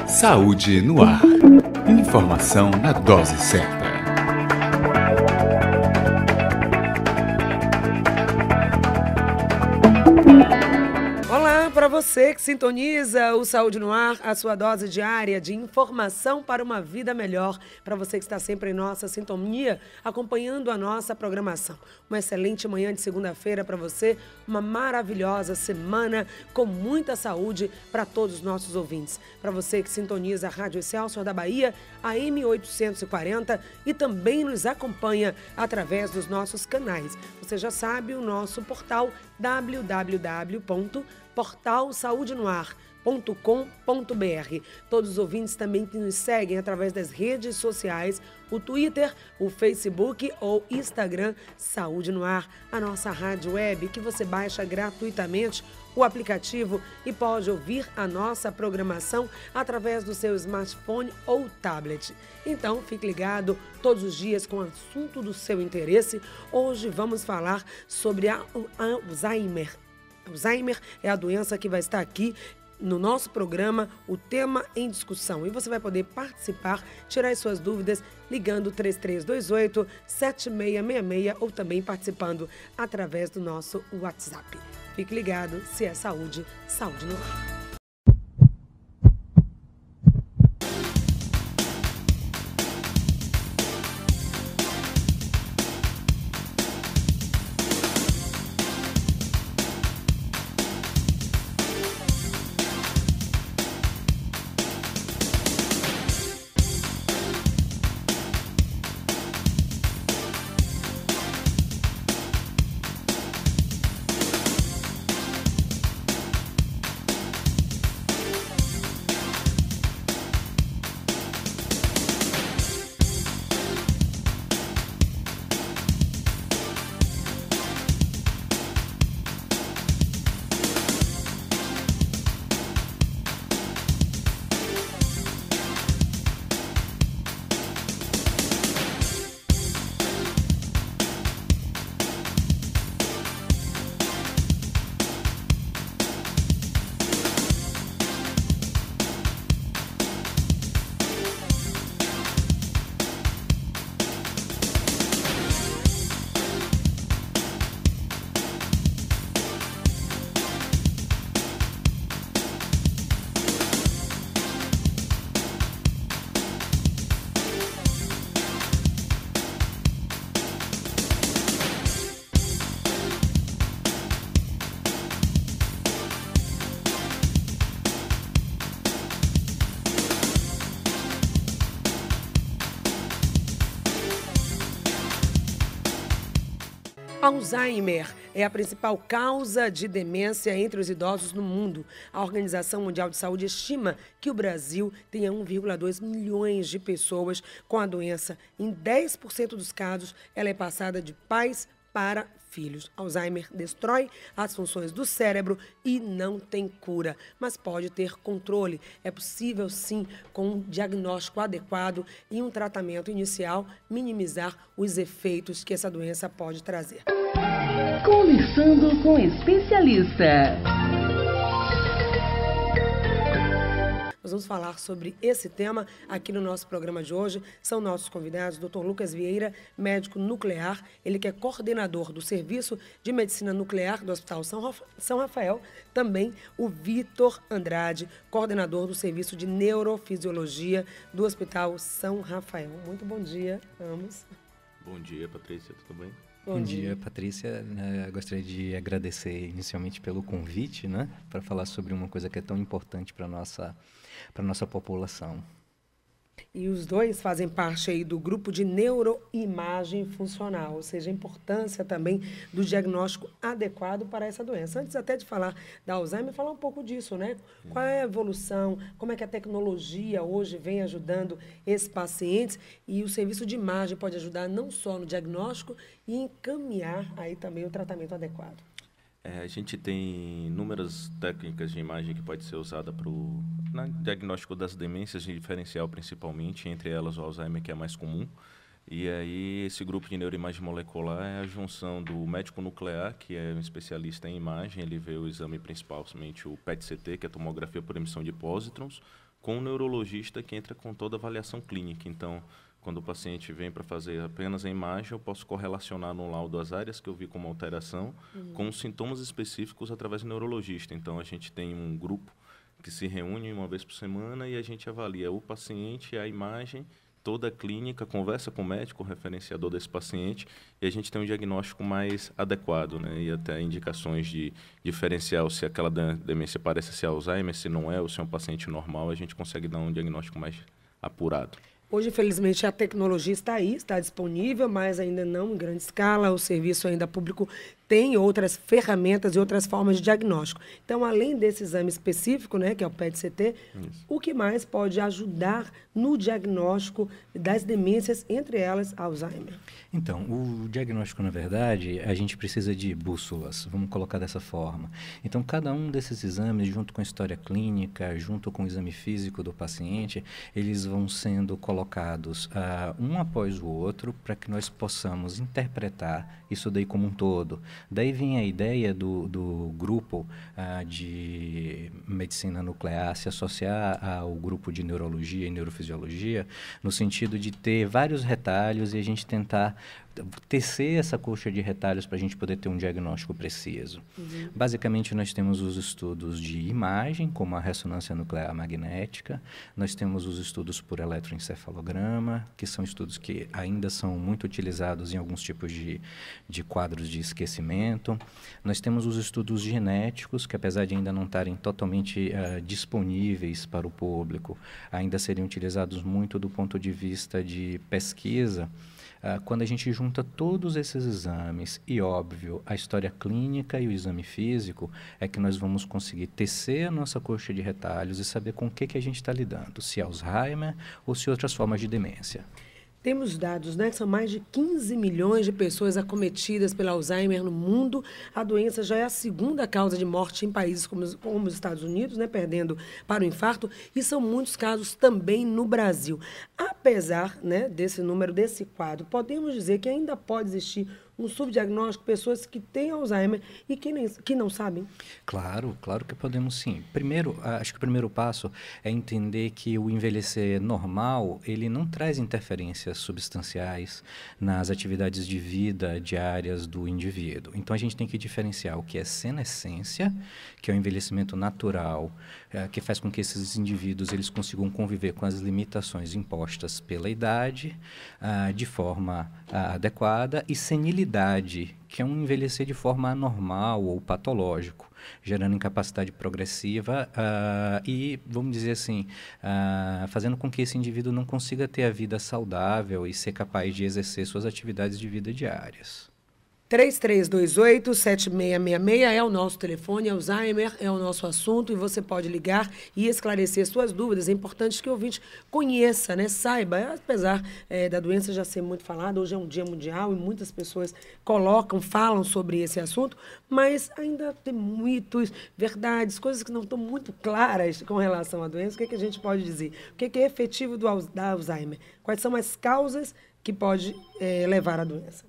Saúde no ar. Informação na dose certa. Olá para você que sintoniza o Saúde no Ar, a sua dose diária de informação para uma vida melhor. Para você que está sempre em nossa sintonia, acompanhando a nossa programação. Uma excelente manhã de segunda-feira para você, uma maravilhosa semana com muita saúde para todos os nossos ouvintes. Para você que sintoniza a Rádio Excelsior da Bahia, a M840, e também nos acompanha através dos nossos canais. Você já sabe, o nosso portal www.portalsaudenoar.com.br. Todos os ouvintes também que nos seguem através das redes sociais, o Twitter, o Facebook ou Instagram, Saúde no Ar, a nossa rádio web, que você baixa gratuitamente o aplicativo e pode ouvir a nossa programação através do seu smartphone ou tablet. Então, fique ligado todos os dias com o assunto do seu interesse. Hoje vamos falar sobre Alzheimer. Alzheimer é a doença que vai estar aqui no nosso programa, o tema em discussão. E você vai poder participar, tirar as suas dúvidas, ligando 3328-7666 ou também participando através do nosso WhatsApp. Fique ligado, se é saúde, saúde no ar. Alzheimer é a principal causa de demência entre os idosos no mundo. A Organização Mundial de Saúde estima que o Brasil tenha 1,2 milhões de pessoas com a doença. Em 10% dos casos, ela é passada de pais para filhos. Alzheimer destrói as funções do cérebro e não tem cura, mas pode ter controle. É possível, sim, com um diagnóstico adequado e um tratamento inicial, minimizar os efeitos que essa doença pode trazer. Conversando com especialista. Nós vamos falar sobre esse tema aqui no nosso programa de hoje. São nossos convidados, Dr. Lucas Vieira, médico nuclear, ele que é coordenador do Serviço de Medicina Nuclear do Hospital São Rafael. Também o Vitor Andrade, coordenador do Serviço de Neurofisiologia do Hospital São Rafael. Muito bom dia, ambos. Bom dia, Patrícia, tudo bem? Bom dia, Patrícia. Eu gostaria de agradecer inicialmente pelo convite, né, para falar sobre uma coisa que é tão importante para a nossa população. E os dois fazem parte aí do grupo de neuroimagem funcional, ou seja, a importância também do diagnóstico adequado para essa doença. Antes até de falar da Alzheimer, falar um pouco disso, né? Qual é a evolução, como é que a tecnologia hoje vem ajudando esses pacientes, e o serviço de imagem pode ajudar não só no diagnóstico e encaminhar aí também o tratamento adequado. A gente tem inúmeras técnicas de imagem que pode ser usada para o diagnóstico das demências de diferencial, principalmente, entre elas o Alzheimer, que é mais comum. E aí, esse grupo de neuroimagem molecular é a junção do médico nuclear, que é um especialista em imagem, ele vê o exame principal, somente o PET-CT, que é a tomografia por emissão de pósitrons, com o neurologista que entra com toda a avaliação clínica. Então, quando o paciente vem para fazer apenas a imagem, eu posso correlacionar no laudo as áreas que eu vi como alteração com os sintomas específicos através do neurologista. Então, a gente tem um grupo que se reúne uma vez por semana e a gente avalia o paciente, a imagem, toda a clínica, conversa com o médico, o referenciador desse paciente, e a gente tem um diagnóstico mais adequado, né? E até indicações de diferencial se aquela demência parece ser Alzheimer, se não é, ou se é um paciente normal, a gente consegue dar um diagnóstico mais apurado. Hoje, infelizmente, a tecnologia está aí, está disponível, mas ainda não em grande escala. O serviço ainda público tem outras ferramentas e outras formas de diagnóstico. Então, além desse exame específico, né, que é o PET-CT, o que mais pode ajudar no diagnóstico das demências, entre elas Alzheimer? Então, o diagnóstico, na verdade, a gente precisa de bússolas, vamos colocar dessa forma. Então, cada um desses exames, junto com a história clínica, junto com o exame físico do paciente, eles vão sendo colocados um após o outro para que nós possamos interpretar isso daí como um todo. Daí vem a ideia do grupo de medicina nuclear se associar ao grupo de neurologia e neurofisiologia, no sentido de ter vários retalhos e a gente tentar tecer essa coxa de retalhos para a gente poder ter um diagnóstico preciso. Basicamente, nós temos os estudos de imagem, como a ressonância nuclear magnética, nós temos os estudos por eletroencefalograma, que são estudos que ainda são muito utilizados em alguns tipos de quadros de esquecimento. Nós temos os estudos genéticos, que apesar de ainda não estarem totalmente disponíveis para o público, ainda seriam utilizados muito do ponto de vista de pesquisa. Quando a gente junta todos esses exames e, óbvio, a história clínica e o exame físico, é que nós vamos conseguir tecer a nossa coxa de retalhos e saber com o que a gente está lidando, se é Alzheimer ou se outras formas de demência. Temos dados, né, que são mais de 15 milhões de pessoas acometidas pelo Alzheimer no mundo. A doença já é a segunda causa de morte em países como os Estados Unidos, né, perdendo para o infarto, e são muitos casos também no Brasil. Apesar, né, desse número, desse quadro, podemos dizer que ainda pode existir um subdiagnóstico, pessoas que têm Alzheimer e que não sabem? Claro que podemos sim. Primeiro, acho que o primeiro passo é entender que o envelhecer normal, ele não traz interferências substanciais nas atividades de vida diárias do indivíduo. Então, a gente tem que diferenciar o que é senescência, que é o envelhecimento natural, que faz com que esses indivíduos eles consigam conviver com as limitações impostas pela idade de forma adequada, e senilidade, que é um envelhecer de forma anormal ou patológico, gerando incapacidade progressiva e, vamos dizer assim, fazendo com que esse indivíduo não consiga ter a vida saudável e ser capaz de exercer suas atividades de vida diárias. 3328-7666 é o nosso telefone, Alzheimer é o nosso assunto, e você pode ligar e esclarecer suas dúvidas. É importante que o ouvinte conheça, né, saiba, apesar da doença já ser muito falada, hoje é um dia mundial e muitas pessoas falam sobre esse assunto, mas ainda tem mitos, verdades, coisas que não estão muito claras com relação à doença. O que a gente pode dizer? O que é efetivo da Alzheimer? Quais são as causas que pode levar à doença?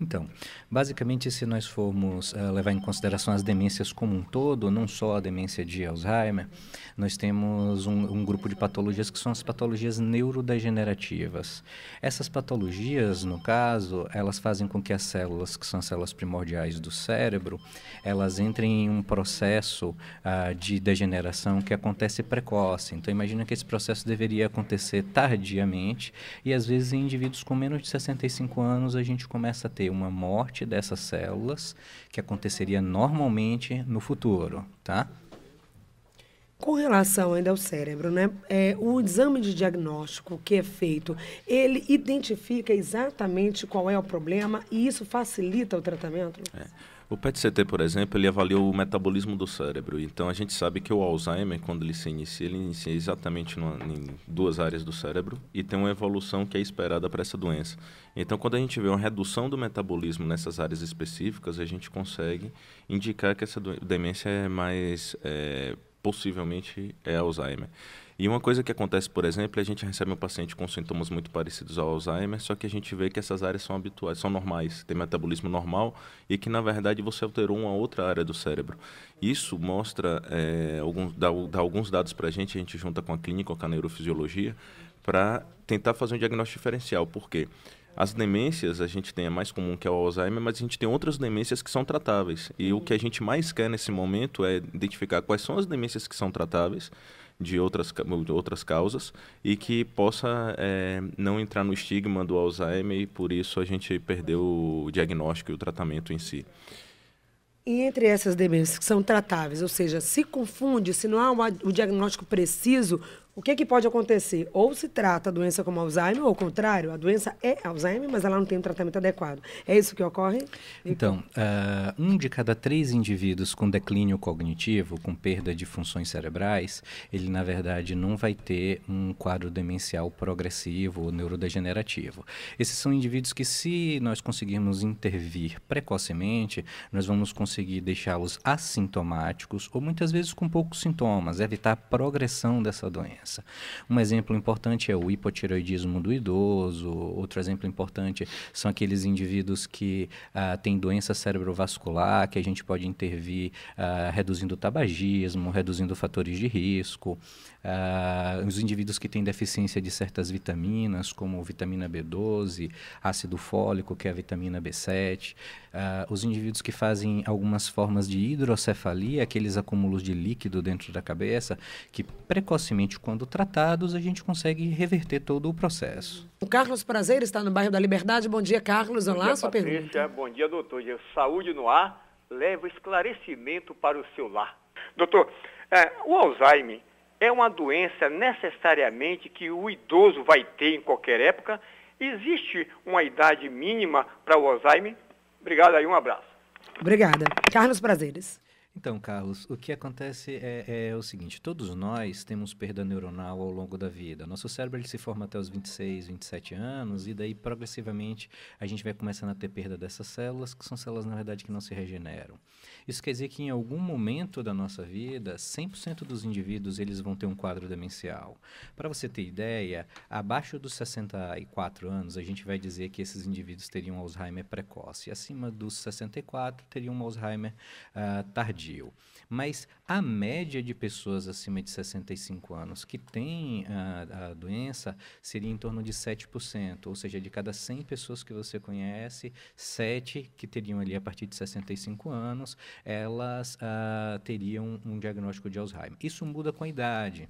Então, basicamente, se nós formos levar em consideração as demências como um todo, não só a demência de Alzheimer, nós temos um grupo de patologias que são as patologias neurodegenerativas. Essas patologias, no caso, elas fazem com que as células, que são as células primordiais do cérebro, elas entrem em um processo de degeneração que acontece precoce. Então, imagina que esse processo deveria acontecer tardiamente, e às vezes em indivíduos com menos de 65 anos a gente começa a ter uma morte dessas células que aconteceria normalmente no futuro, tá? Com relação ainda ao cérebro, né? O exame de diagnóstico que é feito, ele identifica exatamente qual é o problema e isso facilita o tratamento? O PET-CT, por exemplo, ele avalia o metabolismo do cérebro. Então, a gente sabe que o Alzheimer, quando ele inicia exatamente em duas áreas do cérebro e tem uma evolução que é esperada para essa doença. Então, quando a gente vê uma redução do metabolismo nessas áreas específicas, a gente consegue indicar que essa demência é mais, possivelmente, é Alzheimer. E uma coisa que acontece, por exemplo, a gente recebe um paciente com sintomas muito parecidos ao Alzheimer, só que a gente vê que essas áreas são habituais, são normais, tem metabolismo normal e que, na verdade, você alterou uma outra área do cérebro. Isso mostra, dá alguns dados para a gente junta com a clínica, com a neurofisiologia, para tentar fazer um diagnóstico diferencial. Por quê? As demências, a gente tem a mais comum, que é o Alzheimer, mas a gente tem outras demências que são tratáveis. E o que a gente mais quer nesse momento é identificar quais são as demências que são tratáveis, de outras causas, e que possa não entrar no estigma do Alzheimer, e por isso a gente perdeu o diagnóstico e o tratamento em si. E entre essas demências que são tratáveis, ou seja, se confunde, se não há o diagnóstico preciso, o que pode acontecer? Ou se trata a doença como Alzheimer, ou ao contrário, a doença é Alzheimer, mas ela não tem um tratamento adequado. É isso que ocorre? Então, 1 de cada 3 indivíduos com declínio cognitivo, com perda de funções cerebrais, ele, na verdade, não vai ter um quadro demencial progressivo ou neurodegenerativo. Esses são indivíduos que, se nós conseguirmos intervir precocemente, nós vamos conseguir deixá-los assintomáticos ou, muitas vezes, com poucos sintomas, evitar a progressão dessa doença. Um exemplo importante é o hipotireoidismo do idoso. Outro exemplo importante são aqueles indivíduos que têm doença cerebrovascular, que a gente pode intervir reduzindo o tabagismo, reduzindo fatores de risco. Os indivíduos que têm deficiência de certas vitaminas, como vitamina B12, ácido fólico, que é a vitamina B7. Os indivíduos que fazem algumas formas de hidrocefalia, aqueles acúmulos de líquido dentro da cabeça, que precocemente, quando tratados, a gente consegue reverter todo o processo. O Carlos Prazer está no bairro da Liberdade. Bom dia, Carlos. Olá, bom dia, sua Patrícia. pergunta. Bom dia, doutor. Saúde no ar leva esclarecimento para o seu lar. Doutor, o Alzheimer é uma doença necessariamente que o idoso vai ter em qualquer época? Existe uma idade mínima para o Alzheimer? Obrigado aí, um abraço. Obrigada. Carlos Prazeres. Então, Carlos, o que acontece é o seguinte: todos nós temos perda neuronal ao longo da vida. Nosso cérebro ele se forma até os 26, 27 anos e daí, progressivamente, a gente vai começando a ter perda dessas células, que são células, na verdade, que não se regeneram. Isso quer dizer que, em algum momento da nossa vida, 100% dos indivíduos eles vão ter um quadro demencial. Para você ter ideia, abaixo dos 64 anos, a gente vai dizer que esses indivíduos teriam Alzheimer precoce. Acima dos 64, teriam um Alzheimer tardio. Mas a média de pessoas acima de 65 anos que têm a doença seria em torno de 7%, ou seja, de cada 100 pessoas que você conhece, 7 que teriam ali a partir de 65 anos, elas teriam um diagnóstico de Alzheimer. Isso muda com a idade.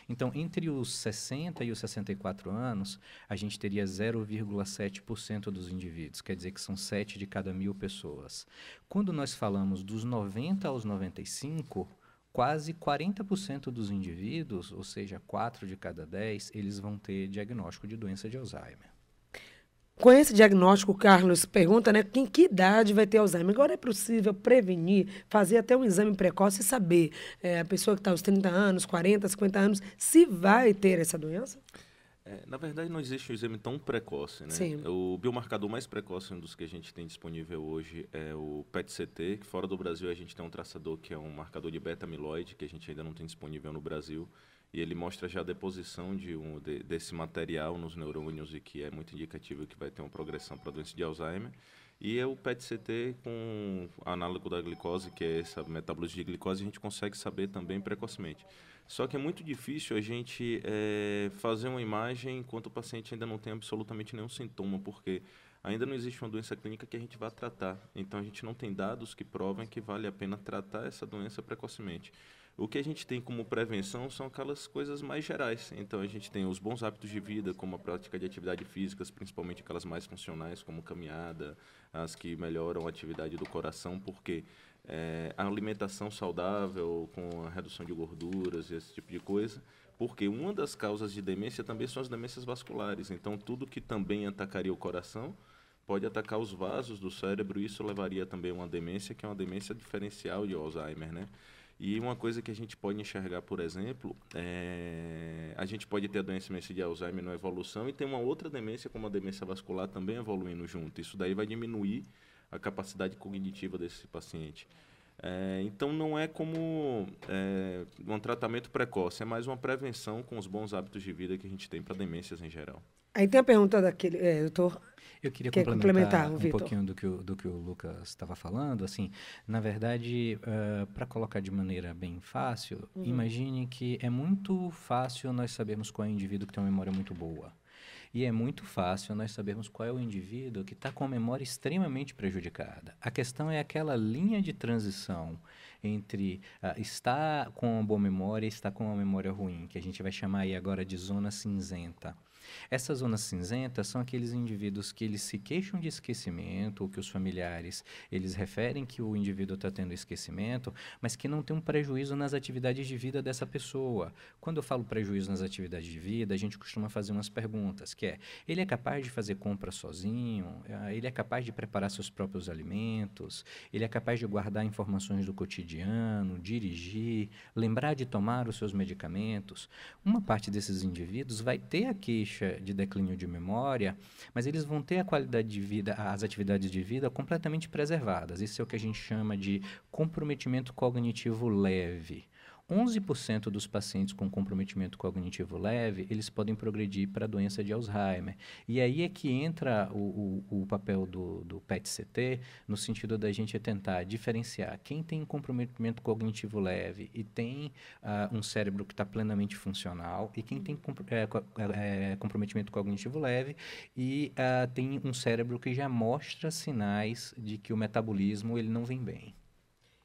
Então, entre os 60 e os 64 anos, a gente teria 0,7% dos indivíduos, quer dizer que são 7 de cada 1.000 pessoas. Quando nós falamos dos 90 aos 95, quase 40% dos indivíduos, ou seja, 4 de cada 10, eles vão ter diagnóstico de doença de Alzheimer. Com esse diagnóstico, o Carlos pergunta, né, em que idade vai ter Alzheimer? Agora é possível prevenir, fazer até um exame precoce e saber a pessoa que está aos 30 anos, 40, 50 anos, se vai ter essa doença? Na verdade, não existe um exame tão precoce, né? Sim. O biomarcador mais precoce, um dos que a gente tem disponível hoje, é o PET-CT, que fora do Brasil a gente tem um traçador que é um marcador de beta-amiloide, que a gente ainda não tem disponível no Brasil. E ele mostra já a deposição desse material nos neurônios e que é muito indicativo que vai ter uma progressão para a doença de Alzheimer. E é o PET-CT com análogo da glicose, que é essa metabolismo de glicose, a gente consegue saber também precocemente. Só que é muito difícil a gente fazer uma imagem enquanto o paciente ainda não tem absolutamente nenhum sintoma, porque ainda não existe uma doença clínica que a gente vá tratar. Então, a gente não tem dados que provem que vale a pena tratar essa doença precocemente. O que a gente tem como prevenção são aquelas coisas mais gerais. Então, a gente tem os bons hábitos de vida, como a prática de atividades físicas, principalmente aquelas mais funcionais, como caminhada, as que melhoram a atividade do coração, porque a alimentação saudável, com a redução de gorduras e esse tipo de coisa, porque uma das causas de demência também são as demências vasculares. Então, tudo que também atacaria o coração pode atacar os vasos do cérebro, e isso levaria também a uma demência, que é uma demência diferencial de Alzheimer, né? E uma coisa que a gente pode enxergar, por exemplo, a gente pode ter a demência de Alzheimer na evolução e ter uma outra demência, como a demência vascular, também evoluindo junto. Isso daí vai diminuir a capacidade cognitiva desse paciente. Então, não é como um tratamento precoce, é mais uma prevenção com os bons hábitos de vida que a gente tem para demências em geral. Aí tem a pergunta daquele, doutor. Eu queria Quer complementar complementar, um Vitor? pouquinho do que o Lucas estava falando. Assim, na verdade, para colocar de maneira bem fácil, imagine que é muito fácil nós sabermos qual é o indivíduo que tem uma memória muito boa. E é muito fácil nós sabermos qual é o indivíduo que está com a memória extremamente prejudicada. A questão é aquela linha de transição entre estar com uma boa memória e estar com uma memória ruim, que a gente vai chamar aí agora de zona cinzenta. Essas zonas cinzentas são aqueles indivíduos que eles se queixam de esquecimento, ou que os familiares eles referem que o indivíduo está tendo esquecimento, mas que não tem um prejuízo nas atividades de vida dessa pessoa. Quando eu falo prejuízo nas atividades de vida, a gente costuma fazer umas perguntas, que é, ele é capaz de fazer compras sozinho? Ele é capaz de preparar seus próprios alimentos? Ele é capaz de guardar informações do cotidiano, dirigir, lembrar de tomar os seus medicamentos? Uma parte desses indivíduos vai ter a queixa de declínio de memória, mas eles vão ter a qualidade de vida, as atividades de vida completamente preservadas. Isso é o que a gente chama de comprometimento cognitivo leve. 11% dos pacientes com comprometimento cognitivo leve, eles podem progredir para a doença de Alzheimer. E aí é que entra o papel do PET-CT, no sentido da gente tentar diferenciar quem tem comprometimento cognitivo leve e tem um cérebro que está plenamente funcional, e quem tem comprometimento cognitivo leve e tem um cérebro que já mostra sinais de que o metabolismo ele não vem bem.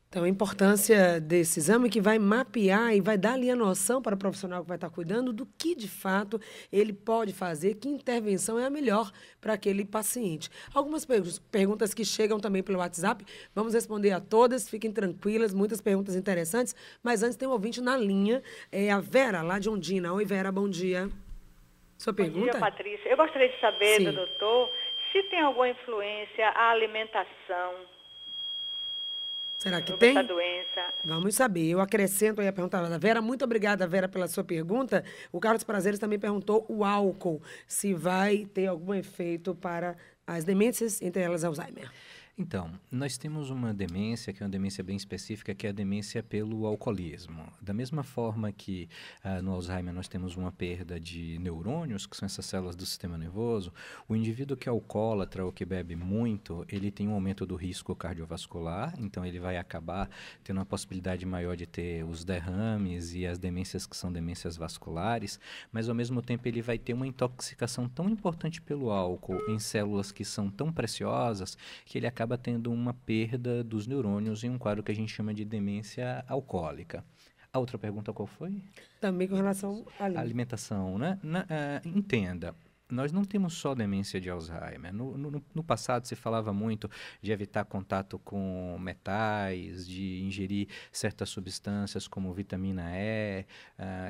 Então, a importância desse exame que vai mapear e vai dar ali a noção para o profissional que vai estar cuidando do que, de fato, ele pode fazer, que intervenção é a melhor para aquele paciente. Algumas perguntas que chegam também pelo WhatsApp, vamos responder a todas, fiquem tranquilas, muitas perguntas interessantes, mas antes tem um ouvinte na linha, a Vera, lá de Ondina. Oi, Vera, bom dia. Sua pergunta? Bom dia, Patrícia. Eu gostaria de saber, Sim, do doutor, se tem alguma influência a alimentação será que sobre tem? essa doença. Vamos saber. Eu acrescento aí a pergunta da Vera. Muito obrigada, Vera, pela sua pergunta. O Carlos Prazeres também perguntou o álcool, se vai ter algum efeito para as demências, entre elas Alzheimer. Então, nós temos uma demência, que é uma demência bem específica, que é a demência pelo alcoolismo. Da mesma forma que no Alzheimer nós temos uma perda de neurônios, que são essas células do sistema nervoso, o indivíduo que é alcoólatra ou que bebe muito, ele tem um aumento do risco cardiovascular, então ele vai acabar tendo uma possibilidade maior de ter os derrames e as demências que são demências vasculares, mas ao mesmo tempo ele vai ter uma intoxicação tão importante pelo álcool em células que são tão preciosas que ele acaba tendo uma perda dos neurônios em um quadro que a gente chama de demência alcoólica. A outra pergunta qual foi? Também com relação à A alimentação, né? Entenda, nós não temos só demência de Alzheimer. No passado se falava muito de evitar contato com metais, de ingerir certas substâncias como vitamina E,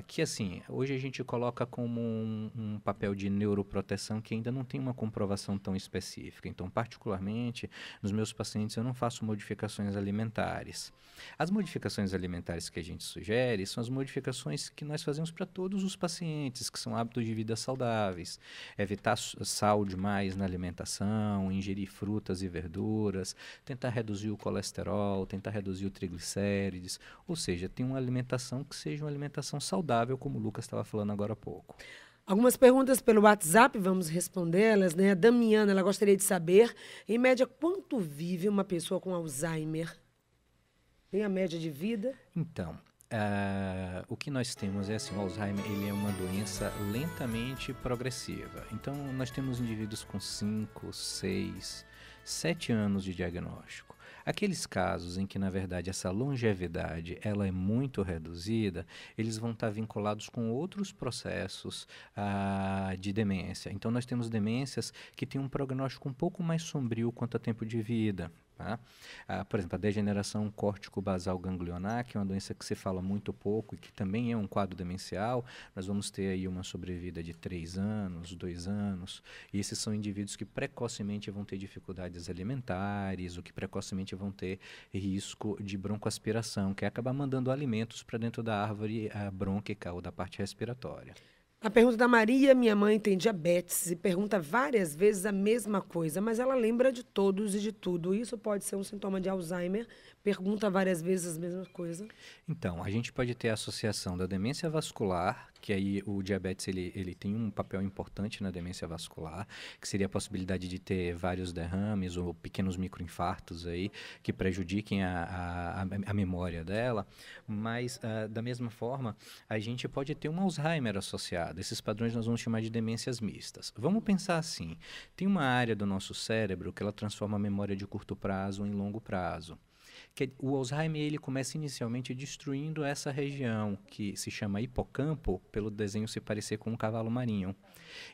que assim, hoje a gente coloca como um papel de neuroproteção que ainda não tem uma comprovação tão específica. Então, particularmente, nos meus pacientes eu não faço modificações alimentares. As modificações alimentares que a gente sugere são as modificações que nós fazemos para todos os pacientes, que são hábitos de vida saudáveis. Evitar sal demais na alimentação, ingerir frutas e verduras, tentar reduzir o colesterol, tentar reduzir o triglicérides, ou seja, ter uma alimentação que seja uma alimentação saudável, como o Lucas estava falando agora há pouco. Algumas perguntas pelo WhatsApp, vamos respondê-las, né? A Damiana, ela gostaria de saber, em média, quanto vive uma pessoa com Alzheimer? Tem a média de vida? Então, o que nós temos é assim, o Alzheimer ele é uma doença lentamente progressiva. Então, nós temos indivíduos com 5, 6, 7 anos de diagnóstico. Aqueles casos em que, na verdade, essa longevidade ela é muito reduzida, eles vão estar vinculados com outros processos de demência. Então, nós temos demências que têm um prognóstico um pouco mais sombrio quanto a tempo de vida. Tá? Por exemplo, a degeneração córtico-basal ganglionar, que é uma doença que se fala muito pouco e que também é um quadro demencial, nós vamos ter aí uma sobrevida de 3 anos, 2 anos, e esses são indivíduos que precocemente vão ter dificuldades alimentares, ou que precocemente vão ter risco de broncoaspiração, que é acabar mandando alimentos para dentro da árvore brônquica ou da parte respiratória. A pergunta da Maria: minha mãe tem diabetes e pergunta várias vezes a mesma coisa, mas ela lembra de todos e de tudo. Isso pode ser um sintoma de Alzheimer? Pergunta várias vezes a mesma coisa. Então, a gente pode ter a associação da demência vascular, que aí o diabetes ele tem um papel importante na demência vascular, que seria a possibilidade de ter vários derrames ou pequenos microinfartos aí, que prejudiquem a memória dela. Mas, da mesma forma, a gente pode ter um Alzheimer associado. Esses padrões nós vamos chamar de demências mistas. Vamos pensar assim: tem uma área do nosso cérebro que ela transforma a memória de curto prazo em longo prazo. Que o Alzheimer ele começa inicialmente destruindo essa região, que se chama hipocampo, pelo desenho se parecer com um cavalo marinho.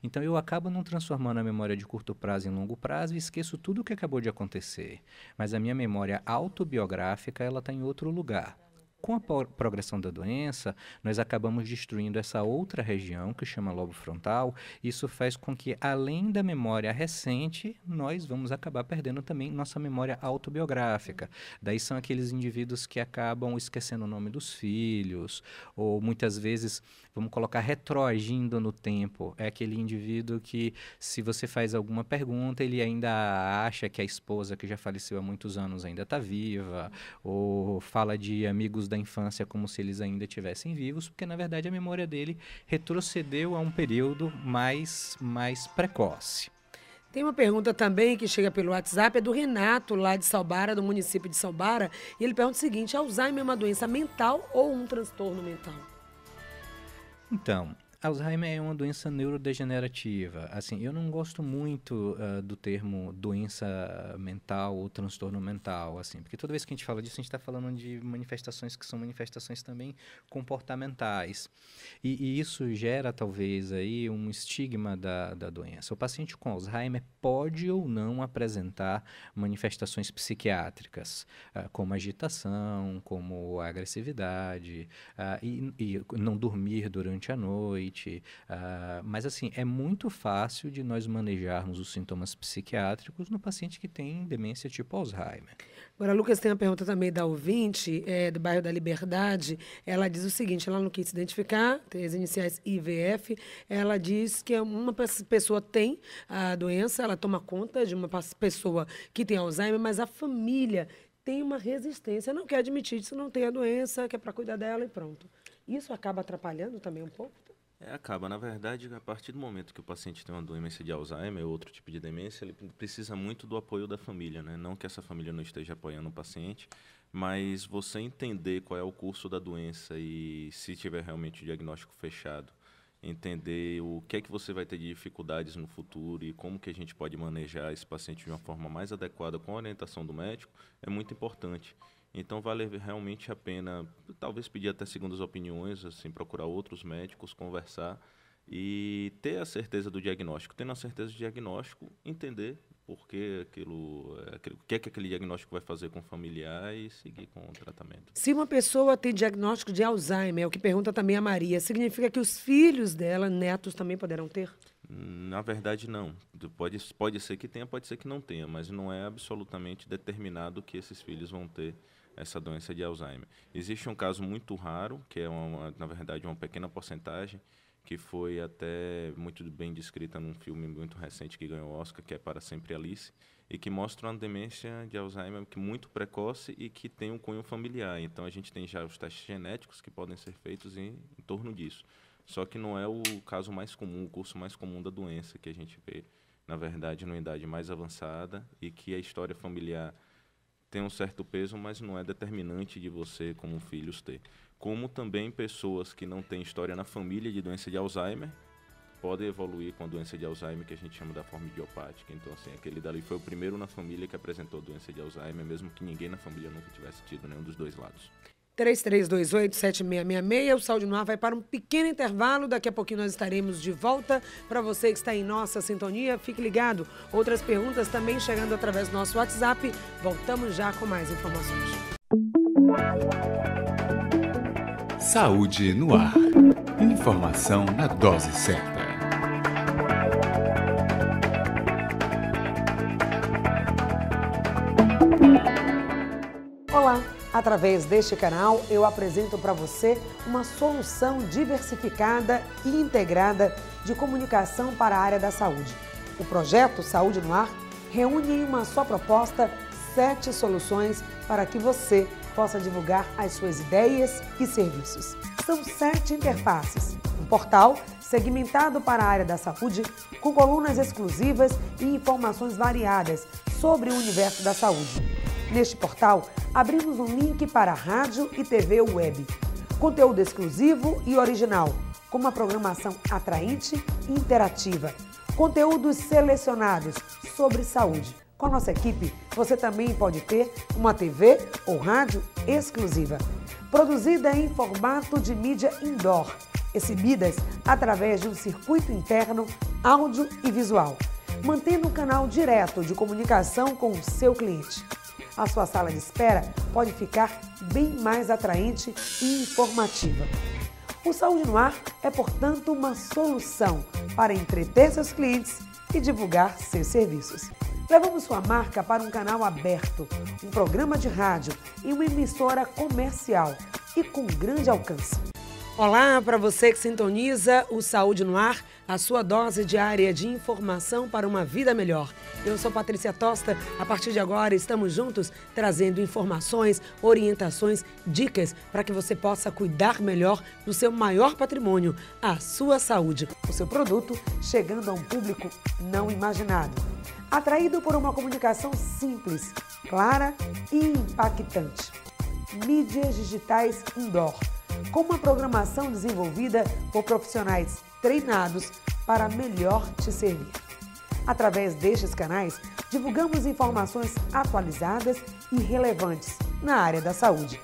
Então eu acabo não transformando a memória de curto prazo em longo prazo e esqueço tudo o que acabou de acontecer. Mas a minha memória autobiográfica ela está em outro lugar. Com a progressão da doença, nós acabamos destruindo essa outra região, que chama lobo frontal. Isso faz com que, além da memória recente, nós vamos acabar perdendo também nossa memória autobiográfica. Daí são aqueles indivíduos que acabam esquecendo o nome dos filhos, ou muitas vezes, vamos colocar, retroagindo no tempo. É aquele indivíduo que, se você faz alguma pergunta, ele ainda acha que a esposa, que já faleceu há muitos anos, ainda está viva, ou fala de amigos da infância como se eles ainda estivessem vivos, porque na verdade a memória dele retrocedeu a um período mais precoce. Tem uma pergunta também que chega pelo WhatsApp, é do Renato, lá de Salbara, do município de Salbara, e ele pergunta o seguinte: Alzheimer é uma doença mental ou um transtorno mental? Então, Alzheimer é uma doença neurodegenerativa. Assim, eu não gosto muito do termo doença mental ou transtorno mental, assim, porque toda vez que a gente fala disso, a gente está falando de manifestações que são manifestações também comportamentais. E isso gera, talvez, aí um estigma da doença. O paciente com Alzheimer pode ou não apresentar manifestações psiquiátricas, como agitação, como agressividade, e não dormir durante a noite. Mas assim, é muito fácil de nós manejarmos os sintomas psiquiátricos no paciente que tem demência tipo Alzheimer. Agora, Lucas, tem uma pergunta também da ouvinte, do bairro da Liberdade. Ela diz o seguinte: ela não quis se identificar, tem as iniciais IVF. Ela diz que uma pessoa tem a doença, ela toma conta de uma pessoa que tem Alzheimer, mas a família tem uma resistência, não quer admitir que não tem a doença, que é para cuidar dela e pronto. Isso acaba atrapalhando também um pouco? Acaba. Na verdade, a partir do momento que o paciente tem uma doença de Alzheimer ou outro tipo de demência, ele precisa muito do apoio da família, né? Não que essa família não esteja apoiando o paciente, mas você entender qual é o curso da doença e se tiver realmente o diagnóstico fechado, entender o que é que você vai ter de dificuldades no futuro e como que a gente pode manejar esse paciente de uma forma mais adequada com a orientação do médico, é muito importante. Então vale realmente a pena, talvez pedir até segundas opiniões, assim, procurar outros médicos, conversar e ter a certeza do diagnóstico. Tendo a certeza do diagnóstico, entender o que é que aquele diagnóstico vai fazer com o familiar e seguir com o tratamento. Se uma pessoa tem diagnóstico de Alzheimer, é o que pergunta também a Maria, significa que os filhos dela, netos, também poderão ter? Na verdade, não. Pode ser que tenha, pode ser que não tenha, mas não é absolutamente determinado que esses filhos vão ter essa doença de Alzheimer. Existe um caso muito raro, que é, na verdade, uma pequena porcentagem, que foi até muito bem descrita num filme muito recente que ganhou o Oscar, que é Para Sempre Alice, e que mostra uma demência de Alzheimer muito precoce e que tem um cunho familiar. Então, a gente tem já os testes genéticos que podem ser feitos em torno disso. Só que não é o caso mais comum, o curso mais comum da doença, que a gente vê, na verdade, numa idade mais avançada e que a história familiar tem um certo peso, mas não é determinante de você, como filhos, ter. Como também pessoas que não têm história na família de doença de Alzheimer podem evoluir com a doença de Alzheimer, que a gente chama da forma idiopática. Então, assim, aquele dali foi o primeiro na família que apresentou doença de Alzheimer, mesmo que ninguém na família nunca tivesse tido nenhum dos dois lados. 3328-7666, o Saúde no Ar vai para um pequeno intervalo, daqui a pouquinho nós estaremos de volta. Para você que está em nossa sintonia, fique ligado. Outras perguntas também chegando através do nosso WhatsApp. Voltamos já com mais informações. Saúde no Ar. Informação na dose certa. Olá! A Através deste canal, eu apresento para você uma solução diversificada e integrada de comunicação para a área da saúde. O projeto Saúde no Ar reúne em uma só proposta 7 soluções para que você possa divulgar as suas ideias e serviços. São 7 interfaces, um portal segmentado para a área da saúde, com colunas exclusivas e informações variadas sobre o universo da saúde. Neste portal, abrimos um link para rádio e TV web. Conteúdo exclusivo e original, com uma programação atraente e interativa. Conteúdos selecionados sobre saúde. Com a nossa equipe, você também pode ter uma TV ou rádio exclusiva. Produzida em formato de mídia indoor, exibidas através de um circuito interno, áudio e visual, mantendo um canal direto de comunicação com o seu cliente. A sua sala de espera pode ficar bem mais atraente e informativa. O Saúde no Ar é, portanto, uma solução para entreter seus clientes e divulgar seus serviços. Levamos sua marca para um canal aberto, um programa de rádio e uma emissora comercial e com grande alcance. Olá para você que sintoniza o Saúde no Ar, a sua dose diária de informação para uma vida melhor. Eu sou Patrícia Tosta, a partir de agora estamos juntos trazendo informações, orientações, dicas para que você possa cuidar melhor do seu maior patrimônio, a sua saúde. O seu produto chegando a um público não imaginado. Atraído por uma comunicação simples, clara e impactante. Mídias digitais indoor, com uma programação desenvolvida por profissionais treinados para melhor te servir. Através destes canais, divulgamos informações atualizadas e relevantes na área da saúde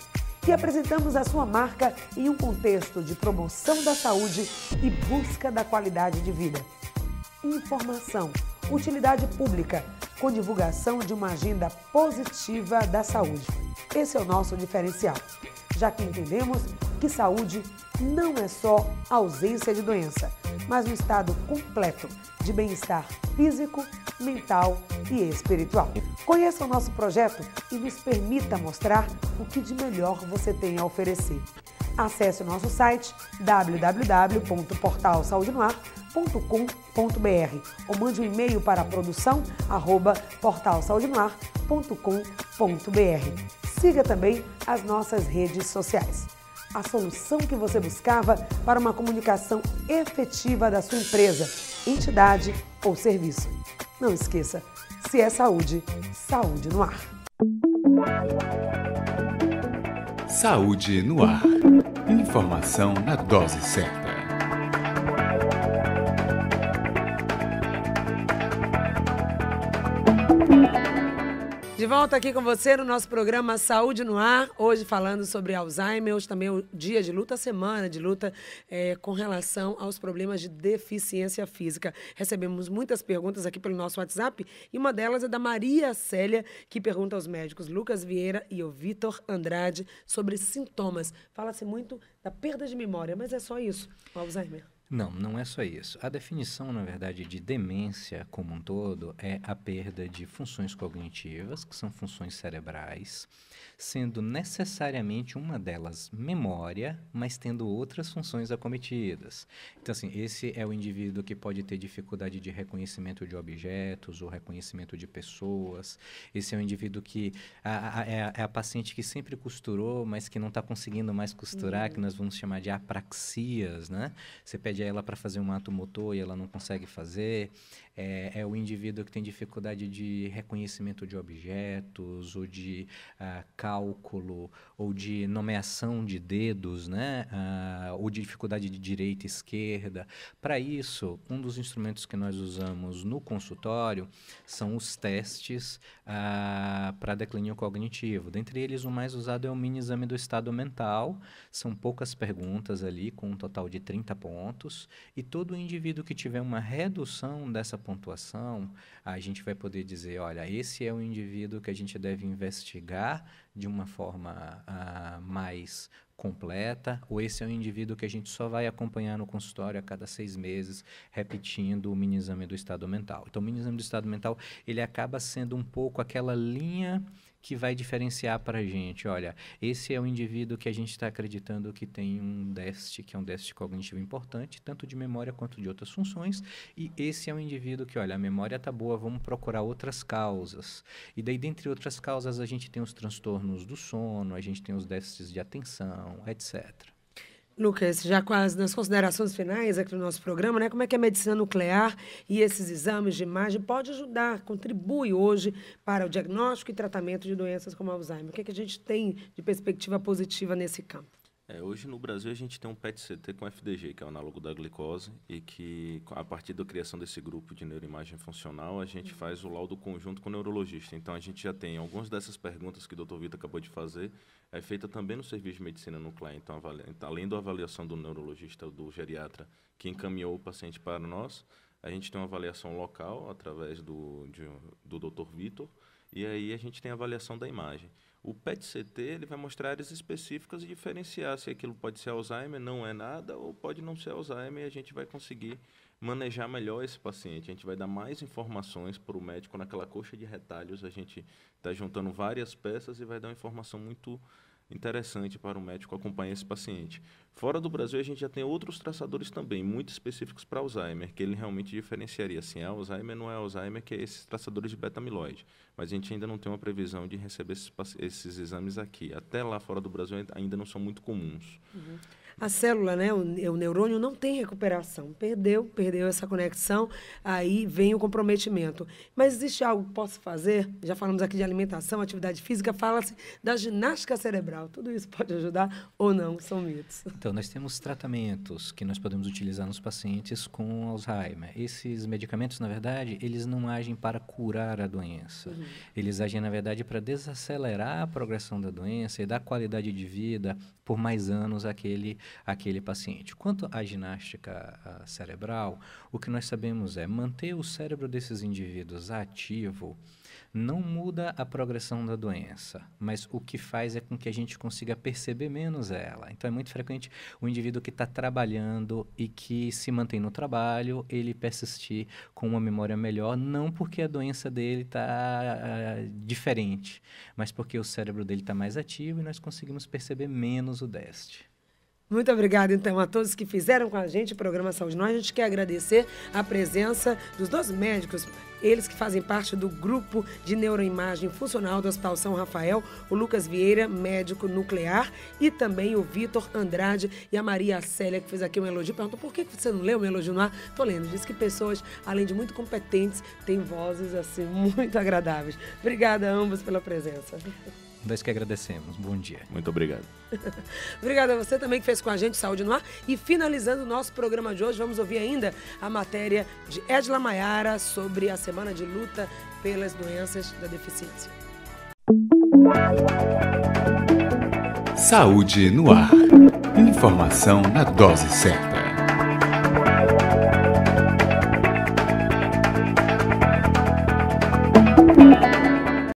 e apresentamos a sua marca em um contexto de promoção da saúde e busca da qualidade de vida. Informação, utilidade pública, com divulgação de uma agenda positiva da saúde. Esse é o nosso diferencial, já que entendemos que saúde não é só ausência de doença, mas um estado completo de bem-estar físico, mental e espiritual. Conheça o nosso projeto e nos permita mostrar o que de melhor você tem a oferecer. Acesse o nosso site www.portalsaudenoar.com.br ou mande um e-mail para produção@portalsaudenoar.com.br. Siga também as nossas redes sociais. A solução que você buscava para uma comunicação efetiva da sua empresa, entidade ou serviço. Não esqueça, se é saúde, saúde no ar. Saúde no ar. Informação na dose certa. De volta aqui com você no nosso programa Saúde no Ar, hoje falando sobre Alzheimer, hoje também é o dia de luta, a semana de luta com relação aos problemas de deficiência física. Recebemos muitas perguntas aqui pelo nosso WhatsApp e uma delas é da Maria Célia, que pergunta aos médicos Lucas Vieira e o Vitor Andrade sobre sintomas. Fala-se muito da perda de memória, mas é só isso, o Alzheimer? Não, não é só isso. A definição, na verdade, de demência como um todo é a perda de funções cognitivas, que são funções cerebrais, sendo necessariamente uma delas memória, mas tendo outras funções acometidas. Então, assim, esse é o indivíduo que pode ter dificuldade de reconhecimento de objetos ou reconhecimento de pessoas. Esse é o indivíduo que é a paciente que sempre costurou, mas que não está conseguindo mais costurar, que nós vamos chamar de apraxias, né? Você pede a ela para fazer um ato motor e ela não consegue fazer. É o indivíduo que tem dificuldade de reconhecimento de objetos, ou de cálculo, ou de nomeação de dedos, né? Ou de dificuldade de direita e esquerda. Para isso, um dos instrumentos que nós usamos no consultório são os testes para declínio cognitivo. Dentre eles, o mais usado é o mini exame do estado mental. São poucas perguntas ali, com um total de 30 pontos. E todo indivíduo que tiver uma redução dessa pontuação, a gente vai poder dizer, olha, esse é o indivíduo que a gente deve investigar de uma forma mais completa, ou esse é o indivíduo que a gente só vai acompanhar no consultório a cada 6 meses, repetindo o mini exame do estado mental. Então, o mini exame do estado mental, ele acaba sendo um pouco aquela linha que vai diferenciar para a gente, olha, esse é o indivíduo que a gente está acreditando que tem um déficit, que é um déficit cognitivo importante, tanto de memória quanto de outras funções, e esse é um indivíduo que, olha, a memória está boa, vamos procurar outras causas. E daí, dentre outras causas, a gente tem os transtornos do sono, a gente tem os déficits de atenção, etc. Lucas, já quase nas considerações finais aqui do nosso programa, né? Como é que a medicina nuclear e esses exames de imagem pode ajudar, contribui hoje para o diagnóstico e tratamento de doenças como Alzheimer? O que é que a gente tem de perspectiva positiva nesse campo? Hoje no Brasil a gente tem um PET-CT com FDG, que é o análogo da glicose, e que a partir da criação desse grupo de neuroimagem funcional, a gente faz o laudo conjunto com o neurologista. Então a gente já tem algumas dessas perguntas que o Dr. Vitor acabou de fazer, é feita também no serviço de medicina nuclear. Então, além da avaliação do neurologista, do geriatra, que encaminhou o paciente para nós, a gente tem uma avaliação local através do Dr. Vitor, e aí a gente tem a avaliação da imagem. O PET-CT ele vai mostrar áreas específicas e diferenciar se aquilo pode ser Alzheimer, não é nada, ou pode não ser Alzheimer, e a gente vai conseguir manejar melhor esse paciente. A gente vai dar mais informações para o médico naquela coxa de retalhos. A gente está juntando várias peças e vai dar uma informação muito interessante para o médico acompanhar esse paciente. Fora do Brasil, a gente já tem outros traçadores também, muito específicos para Alzheimer, que ele realmente diferenciaria. Assim, Alzheimer não é Alzheimer, que é esses traçadores de beta-amiloide. Mas a gente ainda não tem uma previsão de receber esses exames aqui. Até lá fora do Brasil ainda não são muito comuns. Uhum. A célula, né, o neurônio não tem recuperação. Perdeu essa conexão, aí vem o comprometimento. Mas existe algo que possa fazer? Já falamos aqui de alimentação, atividade física, fala-se da ginástica cerebral. Tudo isso pode ajudar ou não? São mitos. Então, nós temos tratamentos que nós podemos utilizar nos pacientes com Alzheimer. Esses medicamentos, na verdade, eles não agem para curar a doença. Uhum. Eles agem, na verdade, para desacelerar a progressão da doença e dar qualidade de vida por mais anos àquele paciente. Quanto à ginástica cerebral, o que nós sabemos é manter o cérebro desses indivíduos ativo não muda a progressão da doença, mas o que faz é com que a gente consiga perceber menos ela. Então, é muito frequente o indivíduo que está trabalhando e que se mantém no trabalho, ele persistir com uma memória melhor, não porque a doença dele está diferente, mas porque o cérebro dele está mais ativo e nós conseguimos perceber menos o déficit. Muito obrigada, então, a todos que fizeram com a gente o programa Saúde Nós. A gente quer agradecer a presença dos 2 médicos, eles que fazem parte do grupo de neuroimagem funcional do Hospital São Rafael, o Lucas Vieira, médico nuclear, e também o Vitor Andrade e a Maria Célia, que fez aqui um elogio. Perguntou por que você não leu um elogio no ar? Estou lendo. Diz que pessoas, além de muito competentes, têm vozes assim muito agradáveis. Obrigada a ambos pela presença. Nós que agradecemos. Bom dia. Muito obrigado. Obrigada a você também que fez com a gente Saúde no Ar. E finalizando o nosso programa de hoje, vamos ouvir ainda a matéria de Edla Maiara sobre a semana de luta pelas doenças da deficiência. Saúde no Ar. Informação na dose certa.